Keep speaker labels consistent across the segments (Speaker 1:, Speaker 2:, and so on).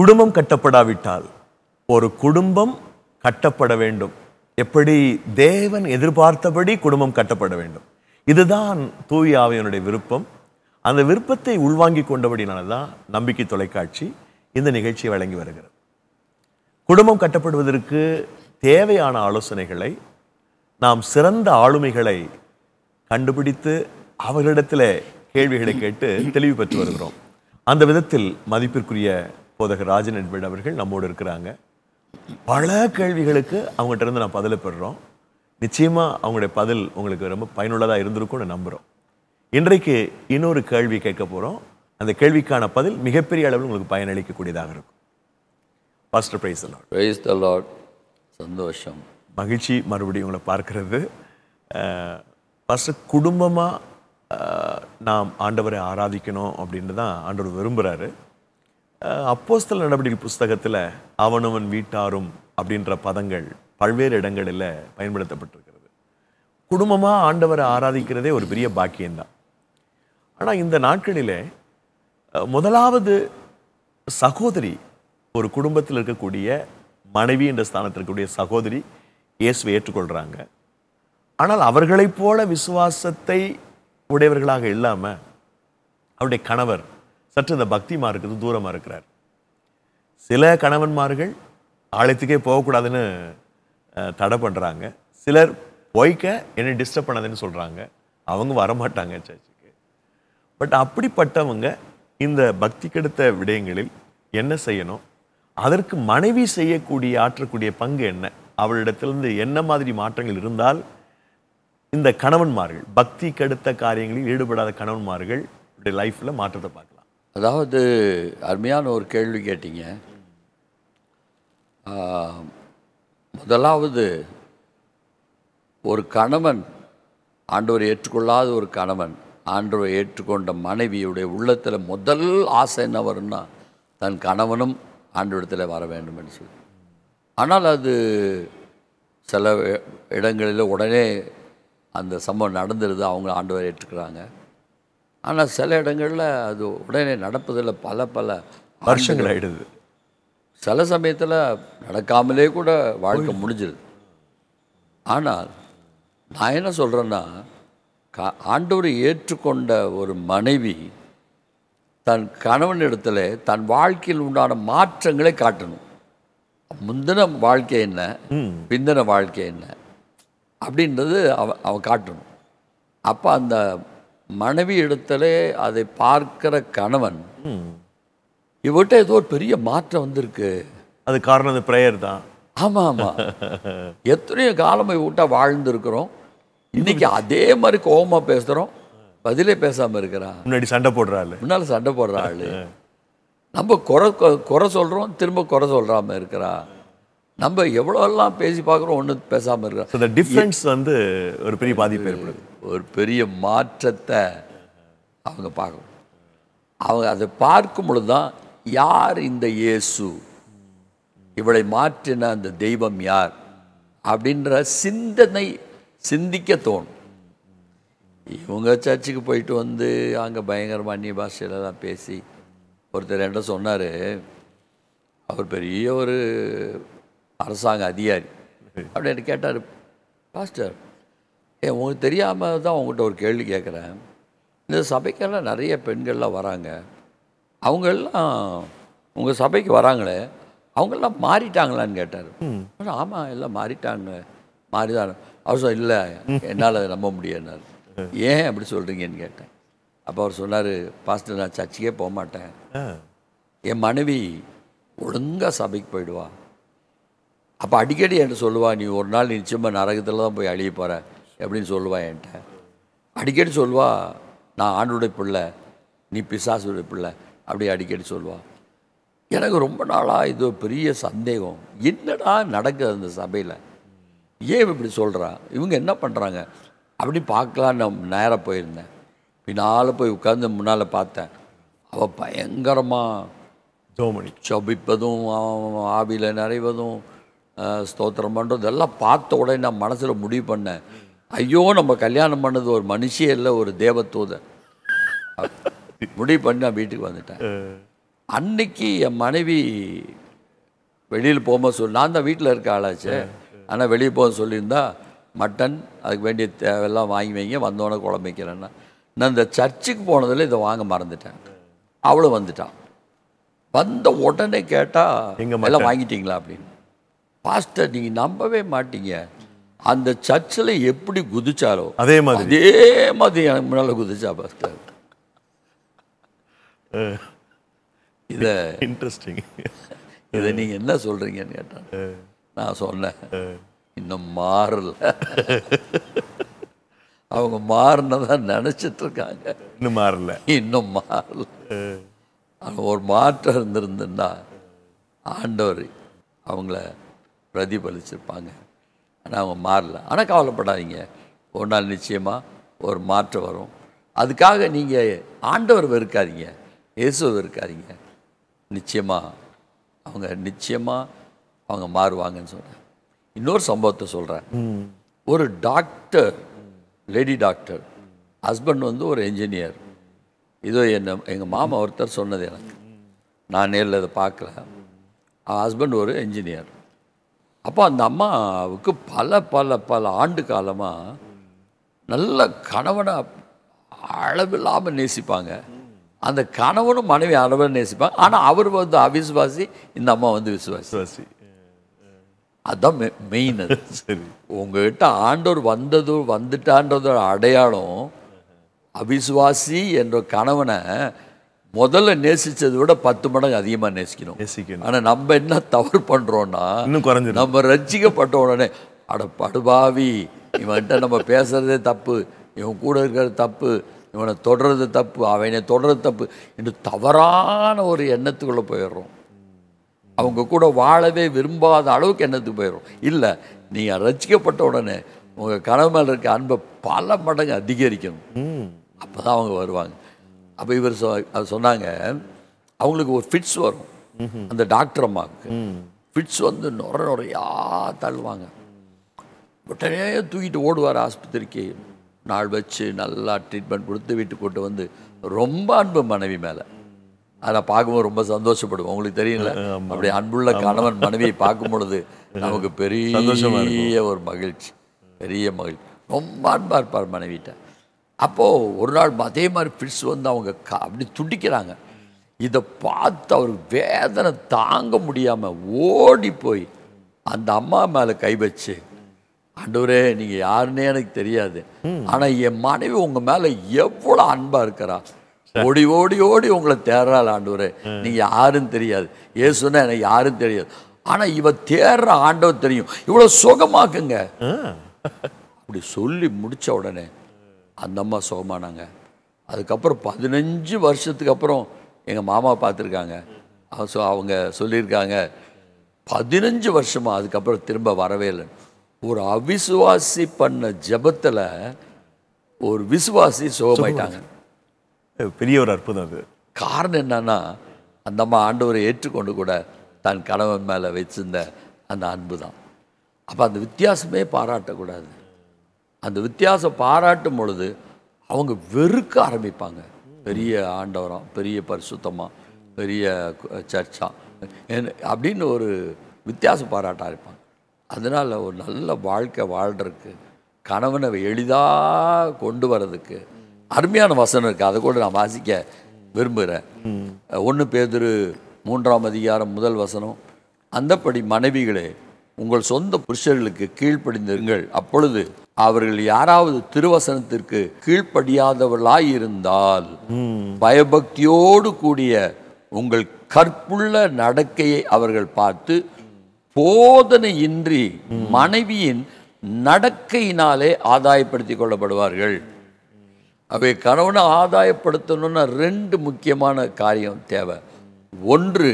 Speaker 1: குடும்பம் கட்டப்படாவிட்டால் ஒரு குடும்பம் கட்டப்பட வேண்டும். எப்படி தேவன் எதிர்பார்த்தபடி குடும்பம் கட்டப்பட வேண்டும். இதுதான் தூய ஆவியானுடைய விருப்பம். அந்த விருப்பத்தை உள்வாங்கிக் கொண்டபடினால்தான் நம்பிக்கை தொலைக்காட்சி இந்த நிகழ்ச்சியை வழங்கி வருகிறது. குடும்பம் கட்டப்படுவதற்கு தேவையான ஆலோசனைகளை நாம் சிறந்த ஆளுமைகளை கண்டுபிடித்து அவர்களிடத்தில் கேள்விகளை கேட்டு தெளிவு பெற்று வருகிறோம். அந்த விதத்தில் மதிப்பிற்குரிய போதகர் ராஜன் எட்வர்ட் அவர்கள் நம்மோடு இருக்கிறாங்க. பல கேள்விகளுக்கு அவங்ககிட்ட இருந்து நான் பதிலை பெறுறோம். நிச்சயமா அவங்களுடைய பதில் உங்களுக்கு ரொம்ப பயனுள்ளதாக இருந்திருக்கும்னு நம்புகிறோம். இன்றைக்கு இன்னொரு கேள்வி கேட்க போகிறோம். அந்த கேள்விக்கான பதில் மிகப்பெரிய அளவில் உங்களுக்கு பயனளிக்கக்கூடியதாக இருக்கும். Pastor praise the Lord.
Speaker 2: Praise the Lord. சந்தோஷம்,
Speaker 1: மகிழ்ச்சி மறுபடியும் உங்களை பார்க்கிறது. ஃபஸ்ட்டு குடும்பமாக நாம் ஆண்டவரை ஆராதிக்கணும் அப்படின்னு தான் ஆண்டவர் விரும்புகிறாரு. அப்போஸ்தலர் நடவடிக்கைகள் புஸ்தகத்தில் அவனவன் வீட்டாரும் அப்படின்ற பதங்கள் பல்வேறு இடங்களில் பயன்படுத்தப்பட்டிருக்கிறது. குடும்பமாக ஆண்டவரை ஆராதிக்கிறதே ஒரு பெரிய பாக்கியம்தான். ஆனால் இந்த நாட்களில் முதலாவது சகோதரி, ஒரு குடும்பத்தில் இருக்கக்கூடிய மனைவி என்ற ஸ்தானத்தில் இருக்கக்கூடிய சகோதரி இயேசுவை ஏற்றுக்கொள்கிறாங்க. ஆனால் அவர்களைப் போல விசுவாசத்தை உடையவர்களாக இல்லாமல் அவருடைய கணவர் சற்று இந்த பக்தி மார்க்கத்து தூரமாக இருக்கிறார். சில கணவன்மார்கள் ஆலயத்துக்கே போகக்கூடாதுன்னு தடை பண்ணுறாங்க. சிலர் போய்க்க என்னை டிஸ்டர்ப் பண்ணாதுன்னு சொல்கிறாங்க. அவங்க வரமாட்டாங்க சர்ச்சுக்கு. பட் அப்படிப்பட்டவங்க இந்த பக்தி கெடுத்த விடயங்களில் என்ன செய்யணும், அதற்கு மனைவி செய்யக்கூடிய ஆற்றக்கூடிய பங்கு என்ன, அவளிடத்திலிருந்து என்ன மாதிரி மாற்றங்கள் இருந்தால் இந்த கணவன்மார்கள் பக்தி கெடுத்த காரியங்களில் ஈடுபடாத கணவன்மார்கள் லைஃப்பில் மாற்றத்தை பார்க்கலாம்.
Speaker 2: அதாவது அருமையான ஒரு கேள்வி கேட்டீங்க. முதலாவது, ஒரு கணவன், ஆண்டவரை ஏற்றுக்கொள்ளாத ஒரு கணவன் ஆண்டவரை ஏற்றுக்கொண்ட மனைவியுடைய உள்ளத்தில் முதல் ஆசை என்ன வரும்னா, தன் கணவனும் ஆண்டவரிடத்தில் வர வேண்டும் என்று சொல்லி. ஆனால் அது சில இடங்களில் உடனே அந்த சம்பவம் நடந்துடுது, அவங்க ஆண்டவரை ஏற்றுக்கிறாங்க. ஆனால் சில இடங்களில் அது உடனே நடப்பதில் பல
Speaker 1: வருஷங்கள் ஆகிடுது.
Speaker 2: சில சமயத்தில் நடக்காமலே கூட வாழ்க்கை முடிஞ்சிருது. ஆனால் நான் என்ன சொல்கிறேன்னா, ஆண்டவரை ஏற்றுக்கொண்ட ஒரு மனைவி தன் கணவனிடத்தில் தன் வாழ்க்கையில் உண்டான மாற்றங்களை காட்டணும். முந்தின வாழ்க்கை என்ன, பிந்தின வாழ்க்கை என்ன அப்படின்றது அவன் காட்டணும். அப்போ அந்த மனைவி இடத்துல அதை பார்க்கிற கணவன், இவர்கிட்ட ஏதோ ஒரு பெரிய மாற்றம் வந்திருக்கு,
Speaker 1: அது காரணம் அந்த ப்ரேயர் தான்.
Speaker 2: ஆமாம் ஆமாம், எத்தனையோ காலமை விட்டா வாழ்ந்துருக்கிறோம், இன்னைக்கு அதே மாதிரி கோபமாக பேசுகிறோம், பதிலே பேசாமல் இருக்கிறான்.
Speaker 1: முன்னாடி சண்டை போடுறாள்,
Speaker 2: முன்னால் சண்டை போடுற ஆள். நம்ம குறை சொல்கிறோம், திரும்ப குறை சொல்கிறாம இருக்கிறா. நம்ம எவ்வளோலாம் பேசி பார்க்குறோம், ஒன்றும் பேசாமல் இருக்கிறோம்.
Speaker 1: இந்த டிஃப்ரென்ஸ் வந்து ஒரு பெரிய பாதிப்பு ஏற்படுது.
Speaker 2: ஒரு பெரிய மாற்றத்தை அவங்க பார்க்கணும். அவங்க அதை பார்க்கும் பொழுது தான், யார் இந்த இயேசு, இவளை மாற்றின அந்த தெய்வம் யார் அப்படின்ற சிந்தனை சிந்திக்க தோணும். இவங்க சர்ச்சுக்கு போயிட்டு வந்து அங்கே பயங்கரமாக அந்நிய பாஷையிலலாம் பேசி, ஒருத்தர் என்ன சொன்னார், அவர் பெரிய ஒரு அரசாங்க அதிகாரி. அப்படின்னு கேட்டார், பாஸ்டர் உங்களுக்கு தெரியாமல் தான் உங்கள்கிட்ட ஒரு கேள்வி கேட்குறேன், இந்த சபைக்கெல்லாம் நிறைய பெண்கள்லாம் வராங்க, அவங்கெல்லாம் உங்கள் சபைக்கு வராங்களே, அவங்கெல்லாம் மாறிட்டாங்களான்னு கேட்டார். ஆமாம், எல்லாம் மாறிட்டாங்க, மாறிதான். அவர் சொல், இல்லை என்னால் அதை நம்ப முடியாதுனார். ஏன் அப்படி சொல்கிறீங்கன்னு கேட்டேன். அப்போ அவர் சொன்னார், பாஸ்டர் நான் சர்ச்சுக்கே போக மாட்டேன், என் மனைவி ஒழுங்காக சபைக்கு போயிடுவா, அப்போ அடிக்கடி என்கிட்ட சொல்லுவா, நீ ஒரு நாள் நிச்சயமாக நரகத்தில் தான் போய் அழிய போகிற எப்படின்னு சொல்லுவா. என்கிட்ட அடிக்கடி சொல்லுவா, நான் ஆண்டவருடைய பிள்ளை, நீ பிசாசுடைய பிள்ளை, அப்படி அடிக்கடி சொல்லுவா. எனக்கு ரொம்ப நாளாக இது பெரிய சந்தேகம், என்னடா நடக்குது அந்த சபையில், ஏன் இப்படி சொல்கிறா, இவங்க என்ன பண்ணுறாங்க அப்படி பார்க்கலான்னு நான் நேராக போயிருந்தேன். பின்னால் போய் உட்காந்து முன்னால் பார்த்தேன், அவள் பயங்கரமாக ஜெபிப்பதும் ஆவியில் நிறைவதும் ஸ்தோத்திரம் பண்ணுறது எல்லாம் பார்த்த உடனே நான் மனசில் முடிவு பண்ணேன், ஐயோ நம்ம கல்யாணம் பண்ணது ஒரு மனுஷியே இல்லை, ஒரு தேவதூதன். முடிவு பண்ணி நான் வீட்டுக்கு வந்துட்டேன். அன்னைக்கு என் மனைவி வெளியில் போகும்போது சொல்லி, நான் தான் வீட்டில் இருக்க ஆளாச்சு, ஆனால் வெளியே போக சொல்லியிருந்தா மட்டன் அதுக்கு வேண்டிய தேவையெல்லாம் வாங்கி வைங்க, வந்தோடனே குழம்பு வைக்கிறேன்னா, நான் இந்த சர்ச்சுக்கு போனதில் இதை வாங்க மறந்துட்டேன். அவளும் வந்துட்டான். வந்த உடனே கேட்டால் எல்லாம் வாங்கிட்டீங்களா அப்படின்னு. பாஸ்டர் நீங்கள் நம்பவே மாட்டீங்க, அந்த சர்ச்சில் எப்படி குதிச்சாலோ அதே மாதிரி எனக்கு முன்னால் குதிச்சா பாஸ்டர். இதை
Speaker 1: இன்ட்ரெஸ்டிங்.
Speaker 2: இதை நீங்கள் என்ன சொல்கிறீங்கன்னு கேட்டான். நான் சொன்னேன், இன்னும் மாறல. அவங்க மாறினதான் நினச்சிட்டு இருக்காங்க,
Speaker 1: இன்னும் மாறல.
Speaker 2: ஒரு மாற்றம் இருந்திருந்துன்னா ஆண்டவர் அவங்கள பிரதிபலிச்சிருப்பாங்க. ஆனால் அவங்க மாறல. ஆனால் கவலைப்படாதீங்க, ஒரு நாள் நிச்சயமாக ஒரு மாற்றம் வரும். அதுக்காக நீங்கள் ஆண்டவர் வெறுக்காதீங்க, இயேசுவை வெறுக்காதீங்க. நிச்சயமாக அவங்க மாறுவாங்கன்னு சொல்கிறேன். இன்னொரு சம்பவத்தை சொல்கிறேன். ஒரு டாக்டர், லேடி டாக்டர், ஹஸ்பண்ட் ஒரு என்ஜினியர். இதோ எங்கள் மாமா ஒருத்தர் சொன்னது எனக்கு, நான் நேரில் இதை பார்க்கல. ஹஸ்பண்ட் ஒரு என்ஜினியர். அப்போ அந்த அம்மாவுக்கு பல பல பல ஆண்டு காலமாக நல்ல கணவனை அளவில்லாமல் நேசிப்பாங்க. அந்த கணவனும் மனைவி அளவில் நேசிப்பாங்க. ஆனால் அவர் அவிசுவாசி, இந்த அம்மா விசுவாசி. அதுதான் மெயின். அது சரி, உங்ககிட்ட ஆண்டவர் வந்துட்டான்றதோட அடையாளம் அவிசுவாசி என்ற கணவனை முதல்ல நேசிச்சதை விட 10 மடங்கு அதிகமாக நேசிக்கணும். ஆனால் நம்ம என்ன தவறு பண்ணுறோன்னா, நம்ம ரட்சிக்கப்பட்ட உடனே அட படுபாவி, இவன்கிட்ட நம்ம பேசுறதே தப்பு, இவன் கூட இருக்கிறது தப்பு, இவனை தொடர்றது தப்பு, அவனை தொடர்றது தப்பு என்று தவறான ஒரு எண்ணத்துக்குள்ளே போயிடுறோம். அவங்க கூட வாழவே விரும்பாத அளவுக்கு எண்ணத்துக்கு போயிடும். இல்லை, நீங்கள் ரட்சிக்கப்பட்ட உடனே உங்கள் கனவு மேலே இருக்க அன்பை பல மடங்கு அதிகரிக்கணும். அப்போ தான் அவங்க வருவாங்க. அப்போ இவர் சொன்னாங்க, அவங்களுக்கு ஒரு ஃபிட்ஸ் வரும். அந்த டாக்டர் அம்மாவுக்கு ஃபிட்ஸ் நுறையா தள்ளுவாங்க. உடனே தூக்கிட்டு ஓடுவார் ஆஸ்பத்திரிக்கு. நாள் வச்சு நல்லா ட்ரீட்மெண்ட் கொடுத்து வீட்டுக்கு கூட்டு ரொம்ப அன்பு மனைவி மேலே. அதை பார்க்கும்போது ரொம்ப சந்தோஷப்படுவோம். உங்களுக்கு தெரியல, அப்படி அன்புள்ள கணவன் மனைவியை பார்க்கும் பொழுது நமக்கு பெரிய ஒரு மகிழ்ச்சி, ரொம்ப அன்பாக இருப்பார் மனைவிட்ட. அப்போது ஒரு நாள் அதே மாதிரி ஃபிட்ஸ் அவங்க அப்படி துடிக்கிறாங்க. இதை பார்த்து அவர் வேதனை தாங்க முடியாமல் ஓடி போய் அந்த அம்மா மேலே கை வச்சு, ஆண்டவரே நீங்கள் யாருன்னே எனக்கு தெரியாது, ஆனால் என் மனைவி உங்கள் மேலே எவ்வளோ அன்பாக இருக்கிறா, ஓடி ஓடி ஓடி உங்களை தேடுறாள் ஆண்டவரே, நீங்கள் யாருன்னு தெரியாது, ஏசுன்னா எனக்கு யாரும் தெரியாது, ஆனால் இவ தேடுற ஆண்டவர் தெரியும், இவ்வளோ சுகமாக்குங்க. அப்படி சொல்லி முடித்த உடனே அந்த அம்மா சுகமானாங்க. அதுக்கப்புறம் 15 வருஷத்துக்கு அப்புறம் எங்கள் மாமா பார்த்துருக்காங்க. அவங்க சொல்லியிருக்காங்க, 15 வருஷமாக அதுக்கப்புறம் திரும்ப வரவே இல்லை. ஒரு அவிசுவாசி பண்ண ஜெபத்தில் ஒரு விசுவாசி சுகமாயிட்டாங்க.
Speaker 1: பெரிய ஒரு அற்புதம் அது.
Speaker 2: காரணம் என்னன்னா, அந்த அம்மா ஆண்டவரை ஏற்றுக்கொண்டு கூட தன் கணவன் மேலே வச்சிருந்த அந்த அன்பு தான். அப்போ அந்த வித்தியாசமே பாராட்டக்கூடாது. அந்த வித்தியாசம் பாராட்டும் பொழுது அவங்க வெறுக்க ஆரம்பிப்பாங்க. பெரிய ஆண்டவரம், பெரிய பரிசுத்தமாக, பெரிய சர்ச்சா அப்படின்னு ஒரு வித்தியாசம் பாராட்ட ஆரம்பிப்பாங்க. அதனால் ஒரு நல்ல வாழ்க்கை வாழ்கிறதுக்கு, கணவனை எளிதாக கொண்டு வர்றதுக்கு அருமையான வசனம் இருக்குது. அதை கூட நான் வாசிக்க விரும்புகிறேன். 1 பேதுரு 3ஆம் அதிகாரம் 1 வசனம், அந்தப்படி மனைவிகளே உங்கள் சொந்த புருஷர்களுக்கு கீழ்ப்படிந்திருங்கள், அப்பொழுது அவர்கள் யாராவது திருவசனத்திற்கு கீழ்ப்படியாதவர்களாயிருந்தால் பயபக்தியோடு கூடிய உங்கள் கற்புள்ள நடக்கையை அவர்கள் பார்த்து போதனையின்றி மனைவியின் நடக்கையினாலே ஆதாயப்படுத்திக் கொள்ளப்படுவார்கள். அவை கணவனை ஆதாயப்படுத்தணும்னா 2 முக்கியமான காரியம் தேவை. 1,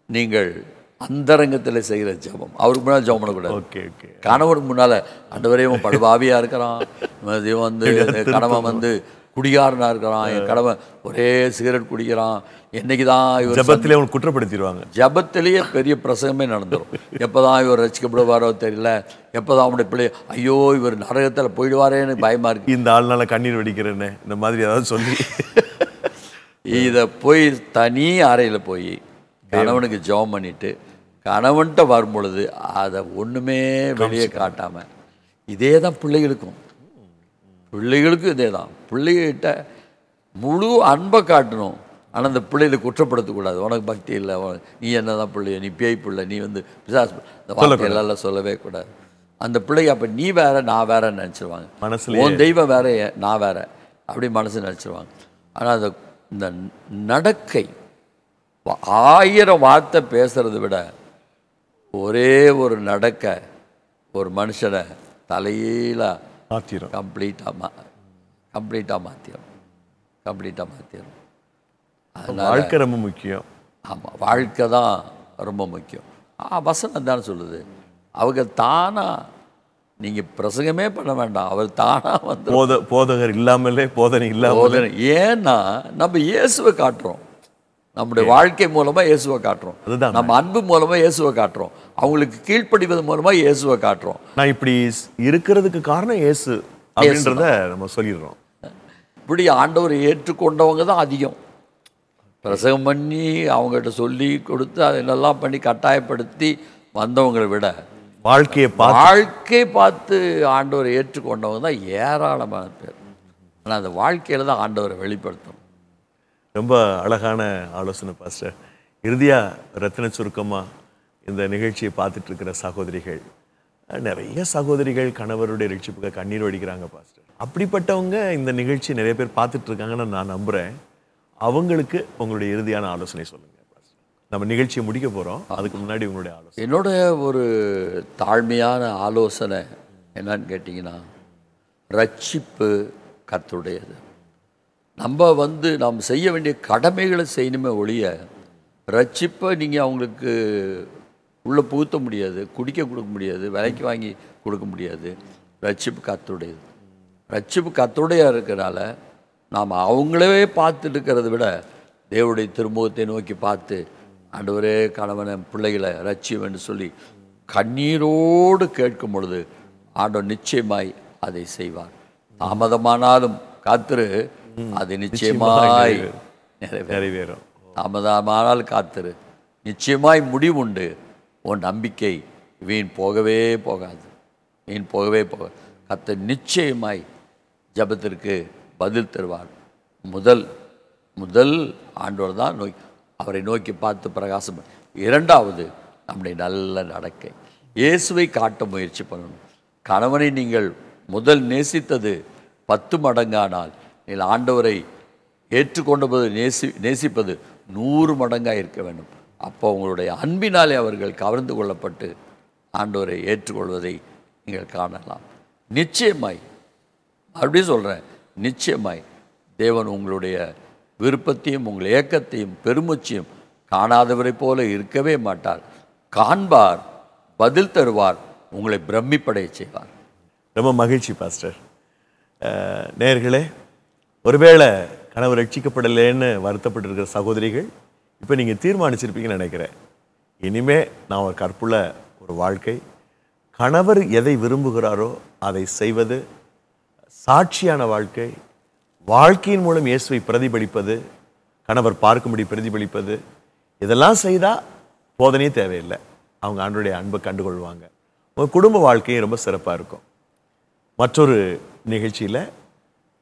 Speaker 2: நீங்கள் அந்தரங்கத்தில் செய்கிற ஜெபம். அவருக்கு முன்னால் ஜெபம் பண்ணக்கூடாது. கணவனுக்கு முன்னால் ஆண்டவரையும் படுபாவியாக இருக்கிறான், கணவன் குடிகாரனா இருக்கிறான், என் கணவன் ஒரே சிகரெட் குடிக்கிறான், என்னைக்கு தான் இவர்
Speaker 1: ஜெபத்திலே அவன் குற்றப்படுத்திடுவாங்க.
Speaker 2: ஜெபத்திலேயே பெரிய பிரசங்கமே நடந்துடும். எப்போ தான் இவர் ரசிக்கப்படுவாரோ தெரியல, எப்போ தான் அவனுடைய பிள்ளை ஐயோ இவர் நரகத்தில் போயிடுவாரேன்னு பயமாக இருக்குது,
Speaker 1: இந்த ஆள்னால கண்ணீர் வெடிக்கிறேன்னு இந்த மாதிரி ஏதாவது சொல்லி
Speaker 2: இதை போய் தனி அறையில் போய் கணவனுக்கு ஜெபம் பண்ணிட்டு கணவன்கிட்ட வரும் பொழுது அதை ஒன்றுமே வெளியே காட்டாமல், இதே தான் பிள்ளைகளுக்கும் இதே தான். பிள்ளைகிட்ட முழு அன்பை காட்டணும். ஆனால் அந்த பிள்ளைகளை குற்றப்படுத்தக்கூடாது. உனக்கு பக்தி இல்லை, நீ என்ன தான் பிள்ளைய, நீ பேய் பிள்ளை, நீ பிசாஸ், இந்த வார்த்தையெல்லாம் சொல்லவே கூடாது. அந்த பிள்ளைங்க அப்போ நீ வேற நான் வேறன்னு நினச்சிருவாங்க. மனசுல உன் தெய்வம் வேற நான் வேற அப்படி மனசு நினச்சிருவாங்க. ஆனால் அந்த இந்த நடக்கை 1000 வார்த்தை பேசுறதை விட ஒரே ஒரு நடக்க ஒரு மனுஷனை தலையில
Speaker 1: மாற்றிடும்.
Speaker 2: கம்ப்ளீட்டாக மாற்றிடும்.
Speaker 1: வாழ்க்கை ரொம்ப முக்கியம்.
Speaker 2: ஆமாம், வாழ்க்கை தான் ரொம்ப முக்கியம். வசனம் தானே சொல்லுது. அவங்க தானா, நீங்கள் பிரசங்கமே பண்ண வேண்டாம், அவர் தானா வந்து
Speaker 1: போதகர் இல்லாமலே போதனை இல்லாமலே.
Speaker 2: ஏன்னா நம்ம இயேசுவை காட்டுறோம், நம்முடைய வாழ்க்கை மூலமாக இயேசுவை காட்டுறோம்,
Speaker 1: அதுதான்
Speaker 2: நம்ம அன்பு மூலமாக இயேசுவை காட்டுறோம், அவங்களுக்கு கீழ்ப்படிவது மூலமாக இயேசுவை காட்டுறோம்.
Speaker 1: நான் இப்படி இருக்கிறதுக்கு காரணம் இயேசு அப்படின்றத நம்ம சொல்லிடுறோம்.
Speaker 2: இப்படி ஆண்டவர் ஏற்றுக்கொண்டவங்க தான் அதிகம். பிரசங்கம் பண்ணி அவங்ககிட்ட சொல்லி கொடுத்து அதெல்லாம் பண்ணி கட்டாயப்படுத்தி வந்தவங்களை விட வாழ்க்கையை பார்த்து ஆண்டவரை ஏற்றுக்கொண்டவங்க தான் ஏராளமான பேர். ஆனால் அந்த வாழ்க்கையில் தான் ஆண்டவரை வெளிப்படுத்தணும்.
Speaker 1: ரொம்ப அழகான ஆலோசனை பாஸ்டர். இறுதியாக ரத்தின சுருக்கமாக இந்த நிகழ்ச்சியை பார்த்துட்டு இருக்கிற சகோதரிகள், நிறைய சகோதரிகள் கணவருடைய ரட்சிப்புக்கு கண்ணீர் வடிக்கிறாங்க பாஸ்டர். அப்படிப்பட்டவங்க இந்த நிகழ்ச்சி நிறைய பேர் பார்த்துட்டு இருக்காங்கன்னு நான் நம்புகிறேன். அவங்களுக்கு உங்களுடைய இறுதியான ஆலோசனை சொல்லுங்கள். நம்ம நிகழ்ச்சியை முடிக்க போகிறோம், அதுக்கு முன்னாடி உங்களுடைய ஆலோசனை.
Speaker 2: என்னோட ஒரு தாழ்மையான ஆலோசனை என்னன்னு கேட்டிங்கன்னா, ரட்சிப்பு கர்த்தருடையது. நம்ம செய்ய வேண்டிய கடமைகளை செய்யணுமே ஒழிய ரட்சிப்பை நீங்கள் அவங்களுக்கு உள்ளே புகுத்த முடியாது, குடிக்க கொடுக்க முடியாது, விலைக்கு வாங்கி கொடுக்க முடியாது. ரட்சிப்பு கர்த்தருடையது. ரட்சிப்பு கர்த்தருடையாக இருக்கிறனால நாம் அவங்களவே பார்த்துட்டு இருக்கிறத விட தேவனுடைய திருமுகத்தை நோக்கி பார்த்து, ஆண்டவரே கணவனை பிள்ளைகளை ரட்சியம் என்று சொல்லி கண்ணீரோடு கேட்கும் பொழுது ஆண்டவர் நிச்சயமாய் அதை செய்வார். தாமதமானாலும் காத்திரு, அது நிச்சயமாய் நிறைவேறும். தாமதமானால் காத்திரு, நிச்சயமாய் முடிவுண்டு. உன் நம்பிக்கை வீண் போகவே போகாது. கர்த்தர் நிச்சயமாய் ஜெபத்திற்கு பதில் தருவார். முதல் ஆண்டவர் தான் அவரை நோக்கி பார்த்து பிரகாசம். இரண்டாவது நம்முடைய நல்ல நடக்கை, இயேசுவை காட்ட முயற்சி பண்ணணும். கணவனை நீங்கள் முதல் நேசித்தது 10 மடங்கானால் நீங்கள் ஆண்டவரை ஏற்றுக்கொண்டபோது நேசிப்பது 100 மடங்காக இருக்க வேண்டும். அப்போ உங்களுடைய அன்பினாலே அவர்கள் கவர்ந்து கொள்ளப்பட்டு ஆண்டவரை ஏற்றுக்கொள்வதை நீங்கள் காணலாம். நிச்சயமாய், மறுபடியும் சொல்கிறேன், நிச்சயமாய் தேவன் உங்களுடைய விருப்பத்தையும் உங்கள் ஏக்கத்தையும் பெருமூச்சையும் காணாதவரை போல இருக்கவே மாட்டார். காண்பார், பதில் தருவார், உங்களை பிரமிப்படைய செய்வார்.
Speaker 1: ரொம்ப மகிழ்ச்சி பாஸ்டர். நேயர்களே, ஒருவேளை கணவர் ரட்சிக்கப்படலைன்னு வருத்தப்பட்டிருக்கிற சகோதரிகள் இப்போ நீங்கள் தீர்மானிச்சிருப்பீங்கன்னு நினைக்கிறேன். இனிமே நான் ஒரு கற்புள்ள ஒரு வாழ்க்கை, கணவர் எதை விரும்புகிறாரோ அதை செய்வது, சாட்சியான வாழ்க்கை, வாழ்க்கையின் மூலம் இயேசுவை பிரதிபலிப்பது, கணவர் பார்க்கும்படி பிரதிபலிப்பது, இதெல்லாம் செய்தால் போதனையே தேவையில்லை. அவங்க ஆண்டவருடைய அன்பை கண்டுகொள்வாங்க. உங்கள் குடும்ப வாழ்க்கையும் ரொம்ப சிறப்பாக இருக்கும். மற்றொரு நிகழ்ச்சியில்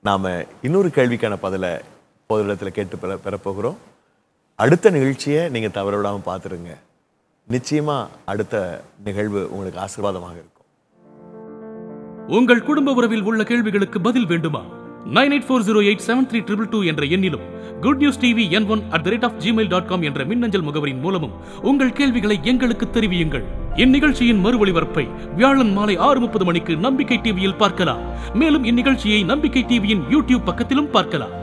Speaker 1: நாம் இன்னொரு கேள்விக்கான பதிலை பொதுவிடத்தில் கேட்டு பெறப்போகிறோம். அடுத்த நிகழ்ச்சியை நீங்கள் தவற விடாமல் பார்த்துருங்க. நிச்சயமாக அடுத்த நிகழ்வு உங்களுக்கு ஆசீர்வாதமாக இருக்கும்.
Speaker 3: உங்கள் குடும்ப உறவில் உள்ள கேள்விகளுக்கு பதில் வேண்டுமா? 9840873222 என்ற எண்ணிலும் குட் நியூஸ் டிவி N1@gmail.com என்ற மின்னஞ்சல் முகவரின் மூலமும் உங்கள் கேள்விகளை எங்களுக்கு தெரிவியுங்கள். இந்நிகழ்ச்சியின் மறு ஒளிபரப்பை வியாழன் மாலை 6:30 மணிக்கு நம்பிக்கை டிவியில் பார்க்கலாம். மேலும் இந்நிகழ்ச்சியை நம்பிக்கை டிவியின் யூடியூப் பக்கத்திலும் பார்க்கலாம்.